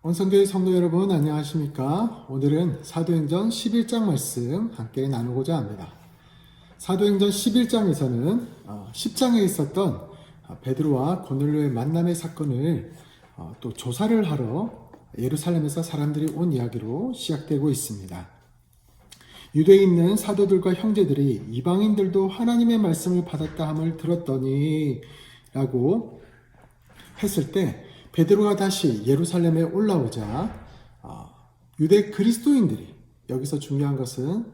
원성교회 성도 여러분 안녕하십니까? 오늘은 사도행전 11장 말씀 함께 나누고자 합니다. 사도행전 11장에서는 10장에 있었던 베드로와 고넬료의 만남의 사건을 또 조사를 하러 예루살렘에서 사람들이 온 이야기로 시작되고 있습니다. 유대에 있는 사도들과 형제들이 이방인들도 하나님의 말씀을 받았다 함을 들었더니 라고 했을 때 베드로가 다시 예루살렘에 올라오자 유대 그리스도인들이, 여기서 중요한 것은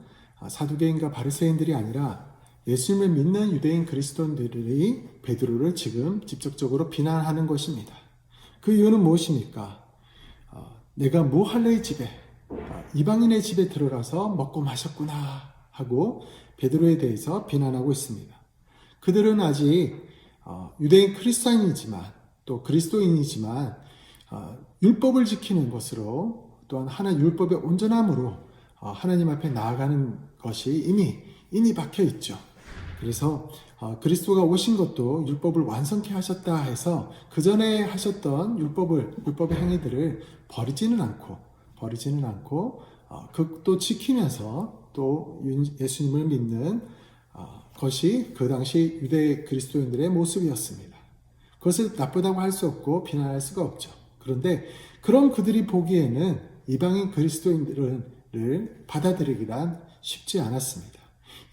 사두개인과 바리새인들이 아니라 예수님을 믿는 유대인 그리스도인들이 베드로를 지금 직접적으로 비난하는 것입니다. 그 이유는 무엇입니까? 내가 무할례의 집에, 이방인의 집에 들어가서 먹고 마셨구나 하고 베드로에 대해서 비난하고 있습니다. 그들은 아직 유대인 크리스찬이지만 또 그리스도인이지만 율법을 지키는 것으로, 또한 하나님 율법의 온전함으로 하나님 앞에 나아가는 것이 이미 박혀 있죠. 그래서 그리스도가 오신 것도 율법을 완성케 하셨다 해서 그 전에 하셨던 율법의 행위들을 버리지는 않고 그것도 지키면서 또 예수님을 믿는 것이 그 당시 유대 그리스도인들의 모습이었습니다. 그것을 나쁘다고 할 수 없고 비난할 수가 없죠. 그런데 그런 그들이 보기에는 이방인 그리스도인들을 받아들이기란 쉽지 않았습니다.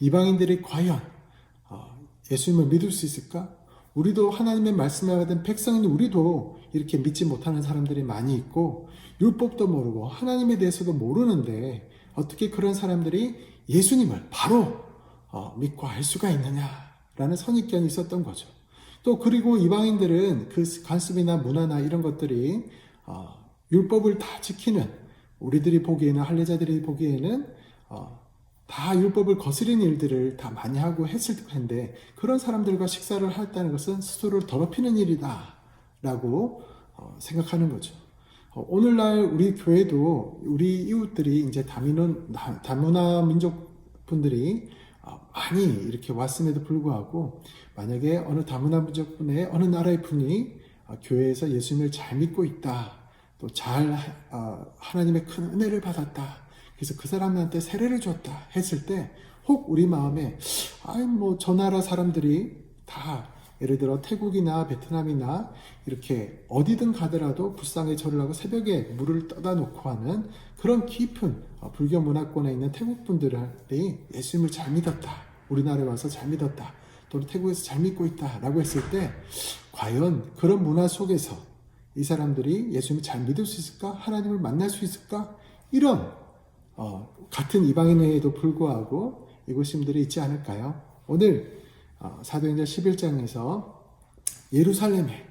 이방인들이 과연 예수님을 믿을 수 있을까? 우리도 하나님의 말씀을 받은 백성인 우리도 이렇게 믿지 못하는 사람들이 많이 있고 율법도 모르고 하나님에 대해서도 모르는데 어떻게 그런 사람들이 예수님을 바로 믿고 알 수가 있느냐라는 선입견이 있었던 거죠. 또 그리고 이방인들은 그 관습이나 문화나 이런 것들이 율법을 다 지키는, 우리들이 보기에는, 할례자들이 보기에는 다 율법을 거스르는 일들을 다 많이 하고 했을 텐데 그런 사람들과 식사를 했다는 것은 스스로를 더럽히는 일이다 라고 생각하는 거죠. 오늘날 우리 교회도 우리 이웃들이 이제 다문화 민족 분들이 많이 이렇게 왔음에도 불구하고 만약에 어느 다문화 민족분의 어느 나라의 분이 교회에서 예수님을 잘 믿고 있다, 또 잘 하나님의 큰 은혜를 받았다, 그래서 그 사람한테 세례를 줬다 했을 때 혹 우리 마음에 저 나라 사람들이 다 예를 들어 태국이나 베트남이나 이렇게 어디든 가더라도 불상에 절을 하고 새벽에 물을 떠다 놓고 하는 그런 깊은 불교 문화권에 있는 태국 분들이 예수님을 잘 믿었다, 우리나라에 와서 잘 믿었다, 또 태국에서 잘 믿고 있다 라고 했을 때 과연 그런 문화 속에서 이 사람들이 예수님을 잘 믿을 수 있을까? 하나님을 만날 수 있을까? 이런 같은 이방인에도 불구하고 의구심들이 있지 않을까요? 오늘 사도행전 11장에서 예루살렘에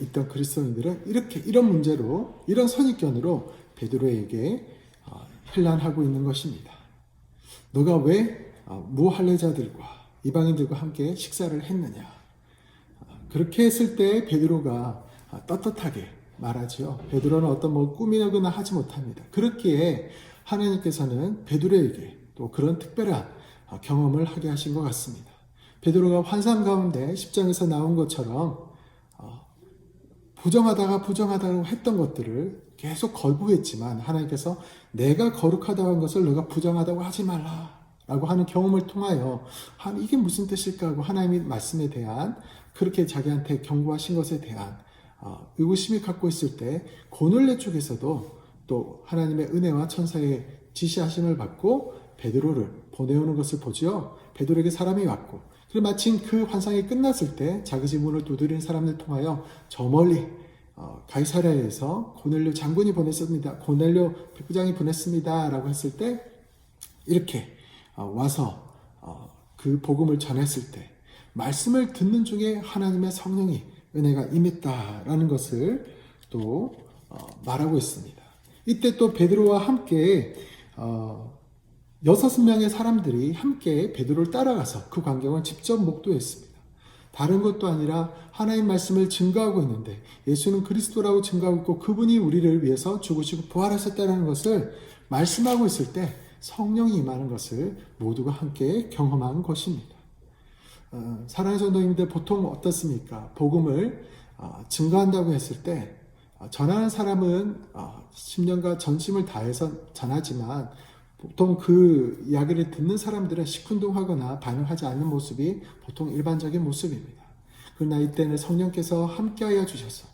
있던 그리스도인들은 이런 문제로, 이런 선입견으로 베드로에게 힐난하고 있는 것입니다. 너가 왜 무할례자들과 이방인들과 함께 식사를 했느냐? 그렇게 했을 때 베드로가 떳떳하게 말하죠. 베드로는 어떤 꾸미거나 하지 못합니다. 그렇기에 하나님께서는 베드로에게 또 그런 특별한 경험을 하게 하신 것 같습니다. 베드로가 환상 가운데 10장에서 나온 것처럼 부정하다고 했던 것들을 계속 거부했지만 하나님께서 내가 거룩하다고 한 것을 너가 부정하다고 하지 말라 라고 하는 경험을 통하여 이게 무슨 뜻일까 하고 하나님의 말씀에 대한, 그렇게 자기한테 경고하신 것에 대한 의구심이 갖고 있을 때 고넬료 쪽에서도 또 하나님의 은혜와 천사의 지시하심을 받고 베드로를 보내오는 것을 보죠. 베드로에게 사람이 왔고, 그리고 마침 그 환상이 끝났을 때 자기 집 문을 두드리는 사람들 통하여 저 멀리 가이사랴에서 고넬료 장군이 보냈습니다, 고넬료 백부장이 보냈습니다 라고 했을 때 이렇게 와서 그 복음을 전했을 때 말씀을 듣는 중에 하나님의 성령이, 은혜가 임했다라는 것을 또 말하고 있습니다. 이때 또 베드로와 함께 6명의 사람들이 함께 베드로를 따라가서 그 광경을 직접 목도했습니다. 다른 것도 아니라 하나님 말씀을 증거하고 있는데 예수는 그리스도라고 증거하고 있고 그분이 우리를 위해서 죽으시고 부활하셨다는 것을 말씀하고 있을 때 성령이 임하는 것을 모두가 함께 경험한 것입니다. 사랑하는 성도님들, 보통 어떻습니까? 복음을 증거한다고 했을 때 전하는 사람은 10년과 전심을 다해서 전하지만 보통 그 이야기를 듣는 사람들은 시큰둥하거나 반응하지 않는 모습이 보통 일반적인 모습입니다. 그러나 이때는 성령께서 함께하여 주셔서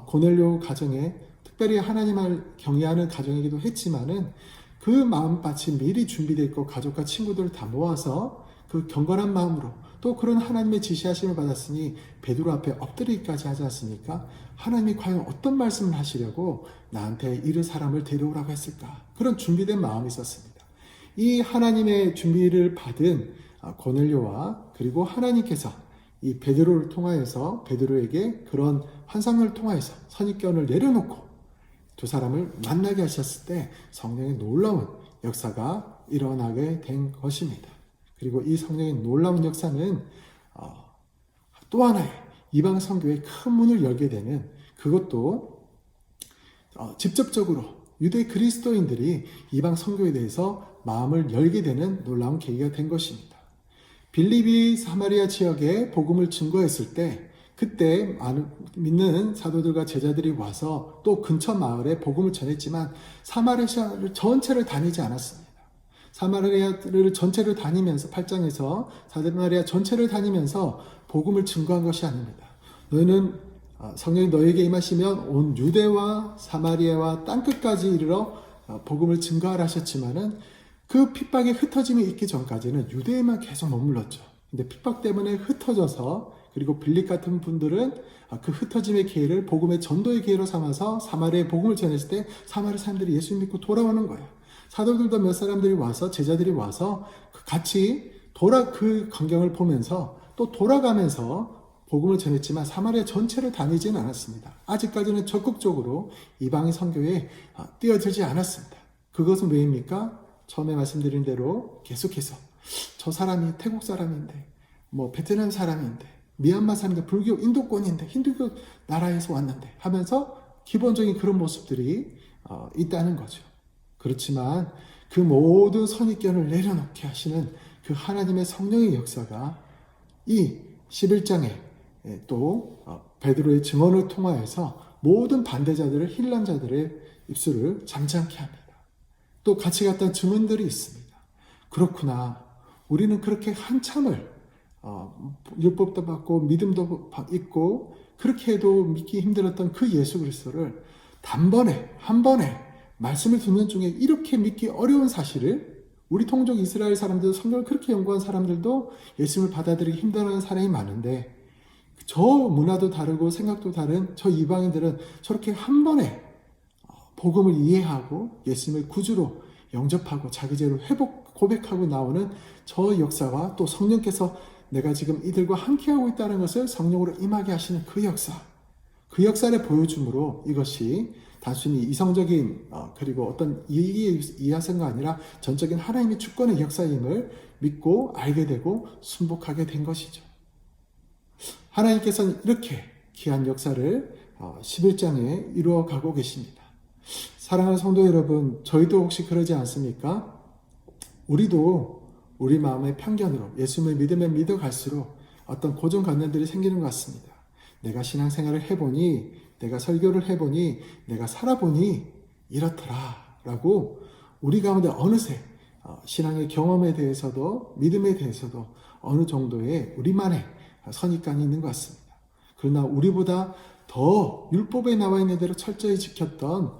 고넬료 가정에 특별히 하나님을 경외하는 가정이기도 했지만은 그 마음밭이 미리 준비되어 있고 가족과 친구들을 다 모아서 그 경건한 마음으로 또 그런 하나님의 지시하심을 받았으니 베드로 앞에 엎드리기까지 하지 않습니까? 하나님이 과연 어떤 말씀을 하시려고 나한테 이를 사람을 데려오라고 했을까? 그런 준비된 마음이 있었습니다. 이 하나님의 준비를 받은 고넬료와 그리고 하나님께서 이 베드로를 통하여서 베드로에게 그런 환상을 통하여서 선입견을 내려놓고 두 사람을 만나게 하셨을 때 성령의 놀라운 역사가 일어나게 된 것입니다. 그리고 이 성령의 놀라운 역사는 또 하나의 이방 선교의 큰 문을 열게 되는, 그것도 직접적으로 유대 그리스도인들이 이방 선교에 대해서 마음을 열게 되는 놀라운 계기가 된 것입니다. 빌립이 사마리아 지역에 복음을 증거했을 때 그때 믿는 사도들과 제자들이 와서 또 근처 마을에 복음을 전했지만 사마리아를 전체를 다니지 않았습니다. 사마리아를 전체를 다니면서 8장에서 사마리아 전체를 다니면서 복음을 증거한 것이 아닙니다. 너희는 성령이 너에게 임하시면 온 유대와 사마리아와 땅끝까지 이르러 복음을 증거하라 하셨지만은 그 핍박의 흩어짐이 있기 전까지는 유대에만 계속 머물렀죠. 근데 핍박 때문에 흩어져서, 그리고 빌립 같은 분들은 그 흩어짐의 기회를 복음의 전도의 기회로 삼아서 사마리아에 복음을 전했을 때 사마리아 사람들이 예수 믿고 돌아오는 거예요. 사도들도 몇 사람들이 와서, 제자들이 와서 같이 그 광경을 보면서 또 돌아가면서 복음을 전했지만 사마리아 전체를 다니지는 않았습니다. 아직까지는 적극적으로 이방인 선교에 뛰어들지 않았습니다. 그것은 왜입니까? 처음에 말씀드린 대로 계속해서 저 사람이 태국 사람인데, 베트남 사람인데, 미얀마 사람인데, 불교 인도권인데, 힌두교 나라에서 왔는데 하면서 기본적인 그런 모습들이 있다는 거죠. 그렇지만 그 모든 선입견을 내려놓게 하시는 그 하나님의 성령의 역사가 이 11장에 또 베드로의 증언을 통하여서 모든 반대자들을, 힐난자들의 입술을 잠잠케 합니다. 또 같이 갔던 증언들이 있습니다. 그렇구나. 우리는 그렇게 한참을 율법도 받고 믿음도 있고 그렇게 해도 믿기 힘들었던 그 예수 그리스도를 단번에 한 번에 말씀을 듣는 중에 이렇게 믿기 어려운 사실을, 우리 통족 이스라엘 사람들, 성경을 그렇게 연구한 사람들도 예수님을 받아들이기 힘들어하는 사람이 많은데 저 문화도 다르고 생각도 다른 저 이방인들은 저렇게 한 번에 복음을 이해하고 예수님을 구주로 영접하고 자기 죄를 고백하고 나오는 저 역사와 또 성령께서 내가 지금 이들과 함께하고 있다는 것을 성령으로 임하게 하시는 그 역사, 그 역사를 보여줌으로 이것이 단순히 이성적인 그리고 어떤 이해성가 아니라 전적인 하나님의 주권의 역사임을 믿고 알게 되고 순복하게 된 것이죠. 하나님께서는 이렇게 귀한 역사를 11장에 이루어가고 계십니다. 사랑하는 성도 여러분, 저희도 혹시 그러지 않습니까? 우리도 우리 마음의 편견으로 예수님을 믿어갈수록 어떤 고정관념들이 생기는 것 같습니다. 내가 신앙생활을 해보니, 내가 설교를 해보니, 내가 살아보니 이렇더라 라고 우리 가운데 어느새 신앙의 경험에 대해서도 믿음에 대해서도 어느 정도의 우리만의 선입관이 있는 것 같습니다. 그러나 우리보다 더 율법에 나와 있는 대로 철저히 지켰던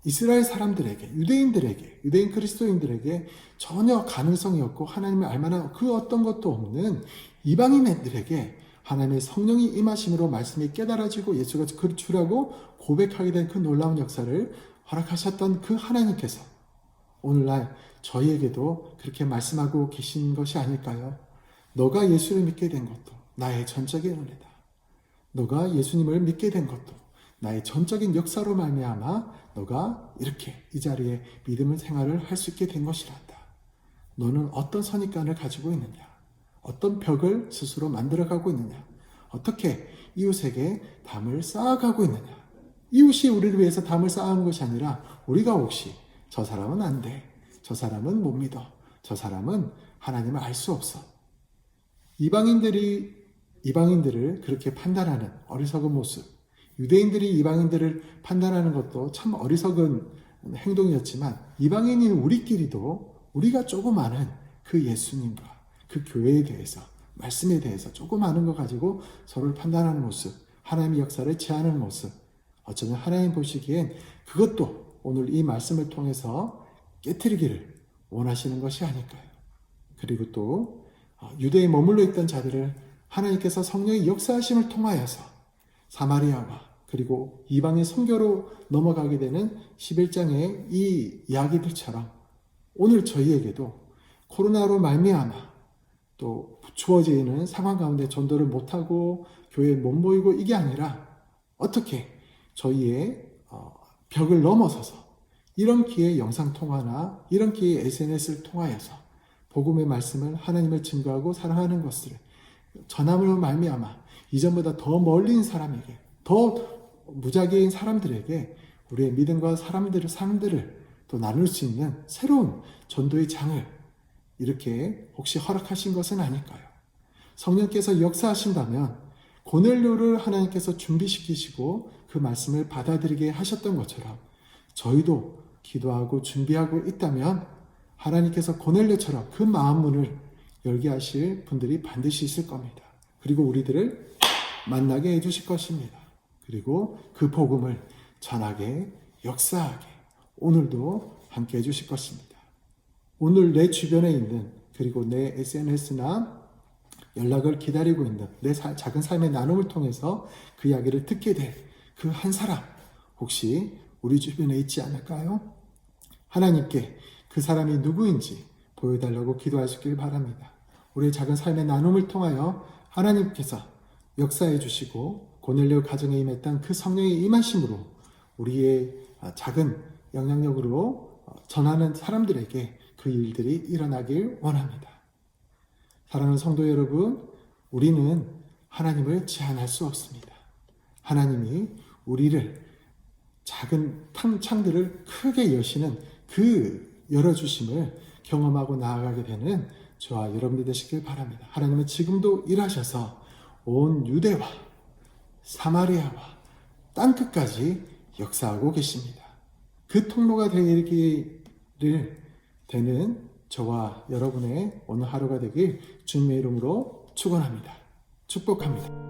이스라엘 사람들에게, 유대인 그리스도인들에게 전혀 가능성이 없고 하나님을 알만한 그 어떤 것도 없는 이방인들에게 하나님의 성령이 임하심으로 말씀이 깨달아지고 예수가 그 주라고 고백하게 된 그 놀라운 역사를 허락하셨던 그 하나님께서 오늘날 저희에게도 그렇게 말씀하고 계신 것이 아닐까요? 너가 예수를 믿게 된 것도 나의 전적인 은혜다. 너가 예수님을 믿게 된 것도 나의 전적인 역사로 말미암아 너가 이렇게 이 자리에 믿음의 생활을 할 수 있게 된 것이란다. 너는 어떤 선입관을 가지고 있느냐? 어떤 벽을 스스로 만들어가고 있느냐? 어떻게 이웃에게 담을 쌓아가고 있느냐? 이웃이 우리를 위해서 담을 쌓아가는 것이 아니라 우리가 혹시 저 사람은 안 돼, 저 사람은 못 믿어, 저 사람은 하나님을 알 수 없어, 이방인들을 그렇게 판단하는 어리석은 모습, 유대인들이 이방인들을 판단하는 것도 참 어리석은 행동이었지만 이방인인 우리끼리도 우리가 조금 아는 그 예수님과 그 교회에 대해서 말씀에 대해서 조금 아는 거 가지고 서로를 판단하는 모습, 하나님의 역사를 제한하는 모습, 어쩌면 하나님 보시기엔 그것도 오늘 이 말씀을 통해서 깨트리기를 원하시는 것이 아닐까요? 그리고 또 유대에 머물러 있던 자들을 하나님께서 성령의 역사하심을 통하여서 사마리아와 그리고 이방의 선교로 넘어가게 되는 11장의 이 이야기들처럼 오늘 저희에게도 코로나로 말미암아 또 주어져 있는 상황 가운데 전도를 못하고 교회에 못 모이고 이게 아니라 어떻게 저희의 벽을 넘어서서 이런 기회의 영상통화나 이런 기회의 SNS를 통하여서 복음의 말씀을 하나님을 증거하고 사랑하는 것을 전함으로 말미암아 이전보다 더 멀린 사람에게 더 무작위인 사람들에게 우리의 믿음과 사람들을 또 나눌 수 있는 새로운 전도의 장을 이렇게 혹시 허락하신 것은 아닐까요? 성령께서 역사하신다면 고넬료를 하나님께서 준비시키시고 그 말씀을 받아들이게 하셨던 것처럼 저희도 기도하고 준비하고 있다면 하나님께서 고넬료처럼 그 마음문을 열게 하실 분들이 반드시 있을 겁니다. 그리고 우리들을 만나게 해주실 것입니다. 그리고 그 복음을 전하게 역사하게 오늘도 함께 해주실 것입니다. 오늘 내 주변에 있는 그리고 내 SNS나 연락을 기다리고 있는 내 작은 삶의 나눔을 통해서 그 이야기를 듣게 될 그 한 사람 혹시 우리 주변에 있지 않을까요? 하나님께 그 사람이 누구인지 보여달라고 기도하시길 바랍니다. 우리의 작은 삶의 나눔을 통하여 하나님께서 역사해 주시고 고넬료 가정에 임했던 그 성령의 임하심으로 우리의 작은 영향력으로 전하는 사람들에게 그 일들이 일어나길 원합니다. 사랑하는 성도 여러분, 우리는 하나님을 제한할 수 없습니다. 하나님이 우리를 작은 창들을 크게 여시는 그 열어주심을 경험하고 나아가게 되는 저와 여러분들 되시길 바랍니다. 하나님은 지금도 일하셔서 온 유대와 사마리아와 땅끝까지 역사하고 계십니다. 그 통로가 되기를 되는 저와 여러분의 오늘 하루가 되길 주님의 이름으로 축원합니다. 축복합니다.